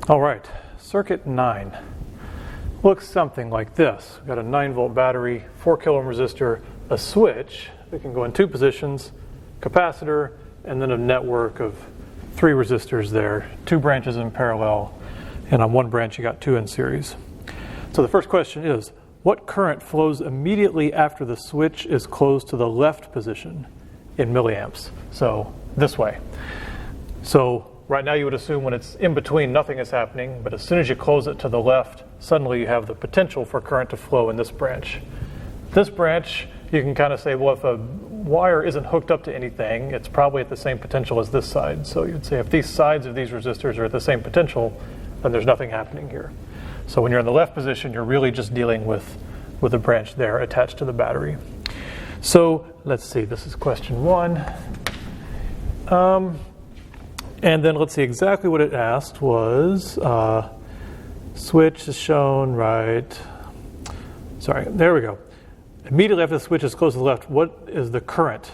All right, circuit 9 looks something like this. We've got a 9-volt battery, 4 kilo ohm resistor, a switch that can go in 2 positions, capacitor, and then a network of 3 resistors there, 2 branches in parallel, and on one branch you got 2 in series. So the first question is, what current flows immediately after the switch is closed to the left position in milliamps? So this way. So right now you would assume when it's in between nothing is happening, but as soon as you close it to the left, suddenly you have the potential for current to flow in this branch. This branch, you can kind of say, well, if a wire isn't hooked up to anything, it's probably at the same potential as this side. So you'd say if these sides of these resistors are at the same potential, then there's nothing happening here. So when you're in the left position, you're really just dealing with a branch there attached to the battery. So let's see, this is question 1. And then let's see, exactly what it asked was, switch is shown right, sorry, there we go. Immediately after the switch is closed to the left, what is the current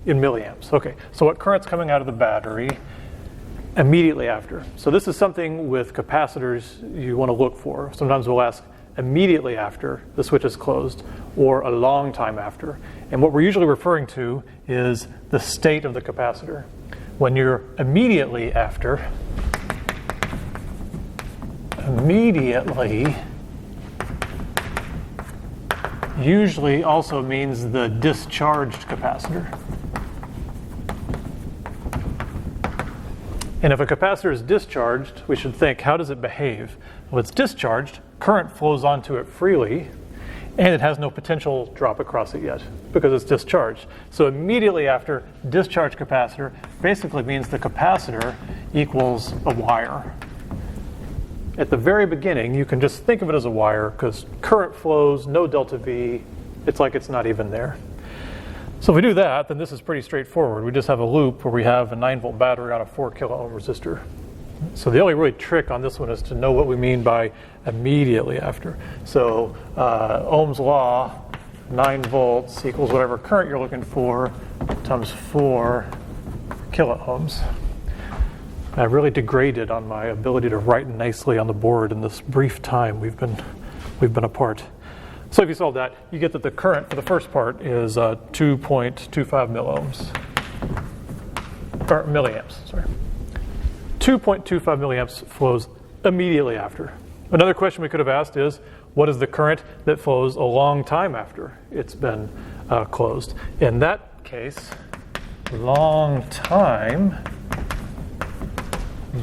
in milliamps? Okay, so what current's coming out of the battery immediately after? So this is something with capacitors you want to look for. Sometimes we'll ask immediately after the switch is closed or a long time after. And what we're usually referring to is the state of the capacitor. When you're immediately after, immediately usually also means the discharged capacitor. And if a capacitor is discharged, we should think, how does it behave? Well, it's discharged, current flows onto it freely, and it has no potential drop across it yet because it's discharged. So immediately after, discharged capacitor basically means the capacitor equals a wire. At the very beginning, you can just think of it as a wire because current flows, no delta V, it's like it's not even there. So if we do that, then this is pretty straightforward. We just have a loop where we have a 9-volt battery on a 4 kilo ohm resistor. So the only really trick on this one is to know what we mean by immediately after. So Ohm's law, 9 volts equals whatever current you're looking for times 4 kilo ohms. I really degraded on my ability to write nicely on the board in this brief time we've been apart. So if you solve that, you get that the current for the first part is 2.25 milliohms, or milliamps, sorry. 2.25 milliamps flows immediately after. Another question we could have asked is, what is the current that flows a long time after it's been closed? In that case, long time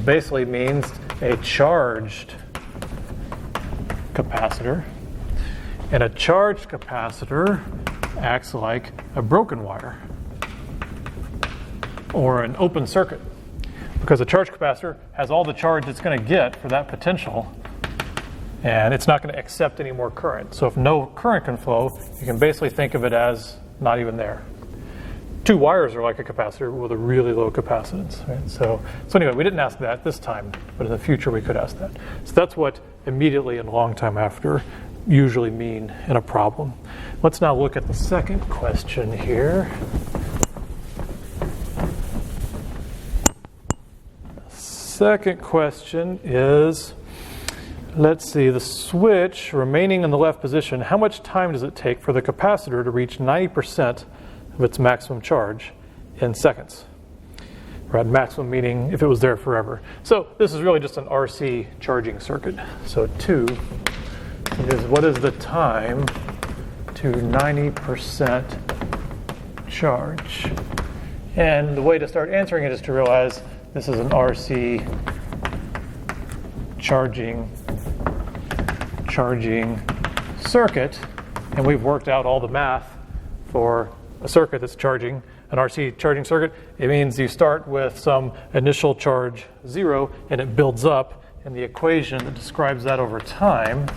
basically means a charged capacitor. And a charged capacitor acts like a broken wire or an open circuit, because a charged capacitor has all the charge it's going to get for that potential, and it's not going to accept any more current. So if no current can flow, you can basically think of it as not even there. 2 wires are like a capacitor with a really low capacitance. Right? So anyway, we didn't ask that this time, but in the future we could ask that. So that's what immediately and long time after usually mean in a problem. Let's now look at the second question here. Second question is, let's see, the switch remaining in the left position, how much time does it take for the capacitor to reach 90% of its maximum charge in seconds? Right, maximum meaning if it was there forever. So this is really just an RC charging circuit. So 2 is what is the time to 90% charge? And the way to start answering it is to realize this is an RC charging circuit, and we've worked out all the math for a circuit that's charging, an RC charging circuit. It means you start with some initial charge 0 and it builds up, and the equation that describes that over time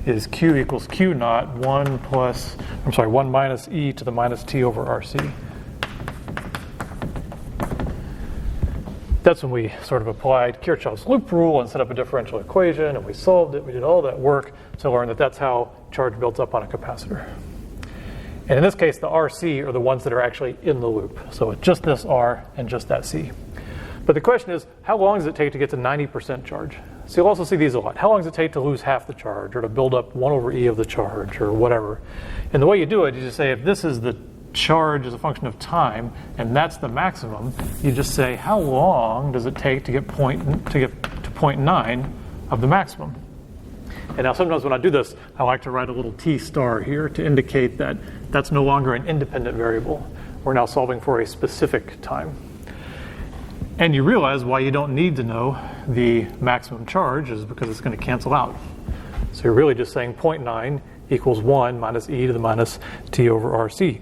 is Q equals Q naught 1 minus E to the minus T over RC. That's when we sort of applied Kirchhoff's loop rule and set up a differential equation, and we solved it. We did all that work to learn that that's how charge builds up on a capacitor. And in this case, the RC are the ones that are actually in the loop. So it's just this R and just that C. But the question is, how long does it take to get to 90% charge? So you'll also see these a lot. How long does it take to lose half the charge, or to build up 1 over e of the charge, or whatever? And the way you do it, you just say, if this is the charge as a function of time, and that's the maximum, you just say, how long does it take to get to 0.9 of the maximum? And now sometimes when I do this, I like to write a little t star here to indicate that that's no longer an independent variable. We're now solving for a specific time. And you realize why you don't need to know the maximum charge is because it's going to cancel out. So you're really just saying 0.9 equals 1 minus e to the minus t over rc.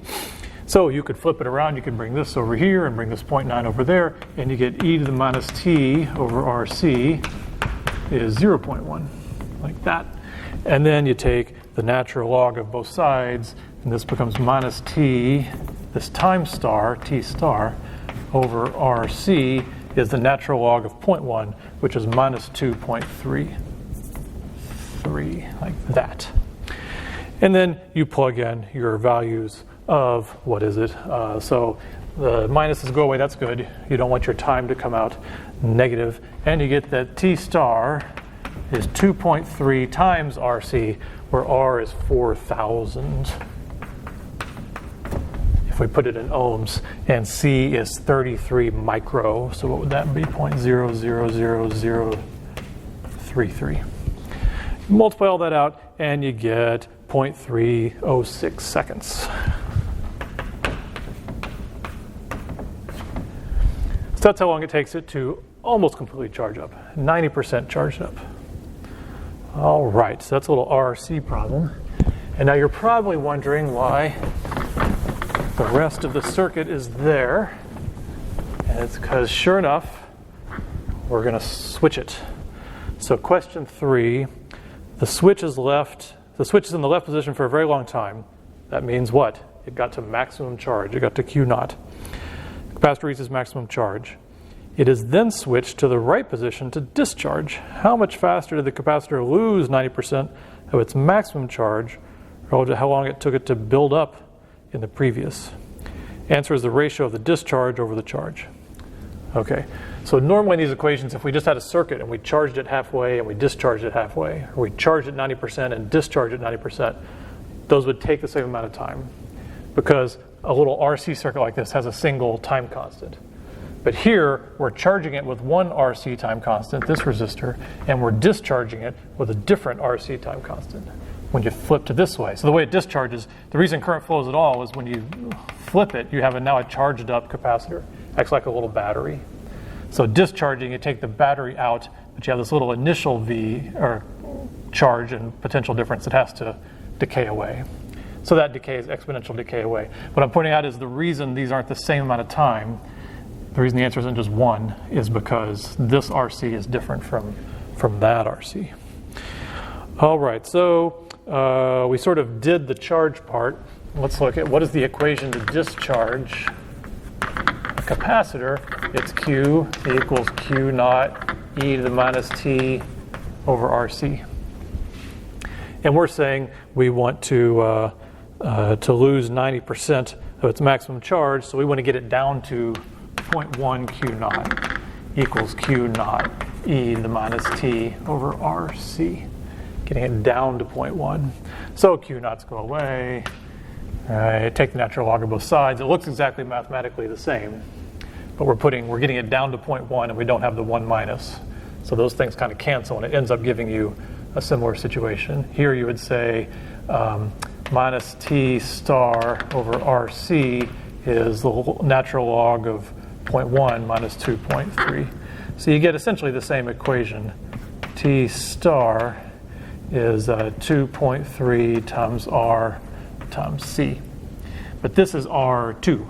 So you could flip it around. You could bring this over here and bring this 0.9 over there, and you get e to the minus t over rc is 0.1, like that. And then you take the natural log of both sides, and this becomes minus t, this time star, t star, over rc is the natural log of 0.1, which is minus 2.33, like that. And then you plug in your values of, what is it? So the minuses go away, that's good. You don't want your time to come out negative. And you get that t star is 2.3 times rc, where r is 4,000. If we put it in ohms, and c is 33 micro, so what would that be? 0.000033. Multiply all that out, and you get 0.306 seconds. So that's how long it takes it to almost completely charge up, 90% charged up. All right, so that's a little RC problem. And now you're probably wondering why the rest of the circuit is there. And it's because, sure enough, we're going to switch it. So question 3, the switch is in the left position for a very long time. That means what? It got to maximum charge. It got to Q naught. The capacitor reaches maximum charge. It is then switched to the right position to discharge. How much faster did the capacitor lose 90% of its maximum charge relative to how long it took it to build up in the previous? Answer is the ratio of the discharge over the charge. Okay, so normally in these equations, if we just had a circuit and we charged it halfway and we discharged it halfway, or we charged it 90% and discharged it 90%, those would take the same amount of time, because a little RC circuit like this has a single time constant. But here, we're charging it with one RC time constant, this resistor, and we're discharging it with a different RC time constant when you flip to this way. So the way it discharges, the reason current flows at all is when you flip it, you have now a charged up capacitor. Acts like a little battery. So discharging, you take the battery out, but you have this little initial V, or charge and potential difference that has to decay away. So that decay is exponential decay away. What I'm pointing out is the reason these aren't the same amount of time, the reason the answer isn't just 1, is because this RC is different from that RC. All right, so we sort of did the charge part. Let's look at what is the equation to discharge a capacitor. It's Q equals Q naught e to the minus t over RC. And we're saying we want to lose 90% of its maximum charge, so we want to get it down to 0.1 Q naught equals Q naught e to the minus t over RC. Getting it down to 0.1. So Q naughts go away. Take the natural log of both sides. It looks exactly mathematically the same, but we're getting it down to 0.1, and we don't have the 1 minus. So those things kind of cancel, and it ends up giving you a similar situation. Here you would say minus t star over RC is the natural log of 0.1 minus 2.3. So you get essentially the same equation. T star is 2.3 times R times C. But this is R2.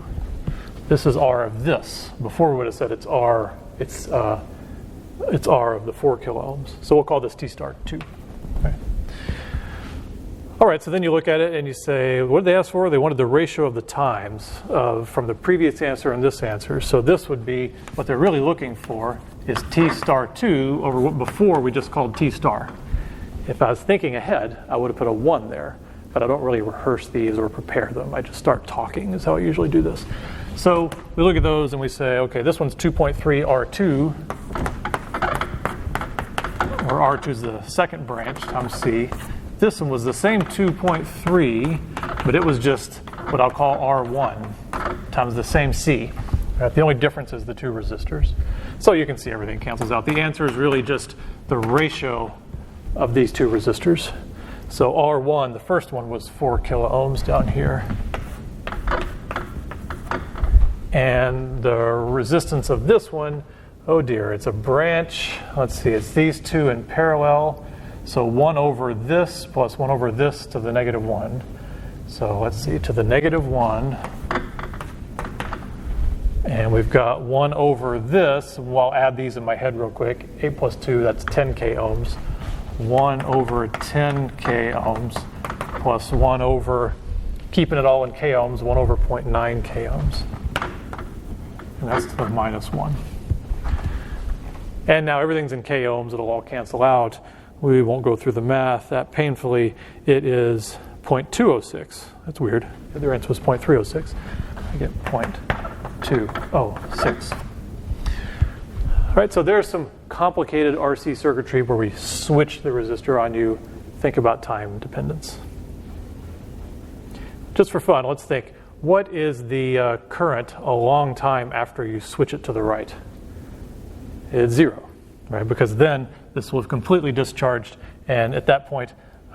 This is R of this. Before we would have said it's R, it's R of the 4 kilo ohms. So we'll call this T star 2. Okay. All right, so then you look at it and you say, what did they ask for? They wanted the ratio of the times from the previous answer and this answer. So this would be, what they're really looking for is T star 2 over what before we just called T star. If I was thinking ahead, I would have put a 1 there. but I don't really rehearse these or prepare them. I just start talking is how I usually do this. So we look at those and we say, okay, this one's 2.3 R2, or R2 is the second branch times C. This one was the same 2.3, but it was just what I'll call R1 times the same C. Right? The only difference is the two resistors. So you can see everything cancels out. The answer is really just the ratio of these two resistors. So R1, the first one was 4 kilo ohms down here. And the resistance of this one, oh dear, it's a branch. Let's see, it's these two in parallel. So 1 over this plus 1 over this to the negative 1. So let's see, to the negative 1. And we've got 1 over this. Well, I'll add these in my head real quick. 8 plus 2, that's 10 k ohms. 1 over 10 k ohms plus 1 over, keeping it all in k ohms, 1 over 0.9 k ohms. And that's to the minus 1. And now everything's in k ohms. It'll all cancel out. We won't go through the math that painfully. It is 0.206. That's weird. The other answer was 0.306. I get 0.206. All right, so there's some complicated RC circuitry where we switch the resistor on you. Think about time dependence. Just for fun, let's think. What is the current a long time after you switch it to the right? It's 0, right? Because then this will have completely discharged, and at that point,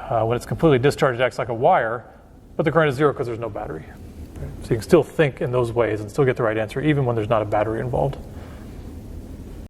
when it's completely discharged, it acts like a wire, but the current is 0 because there's no battery. Right? So you can still think in those ways and still get the right answer, even when there's not a battery involved.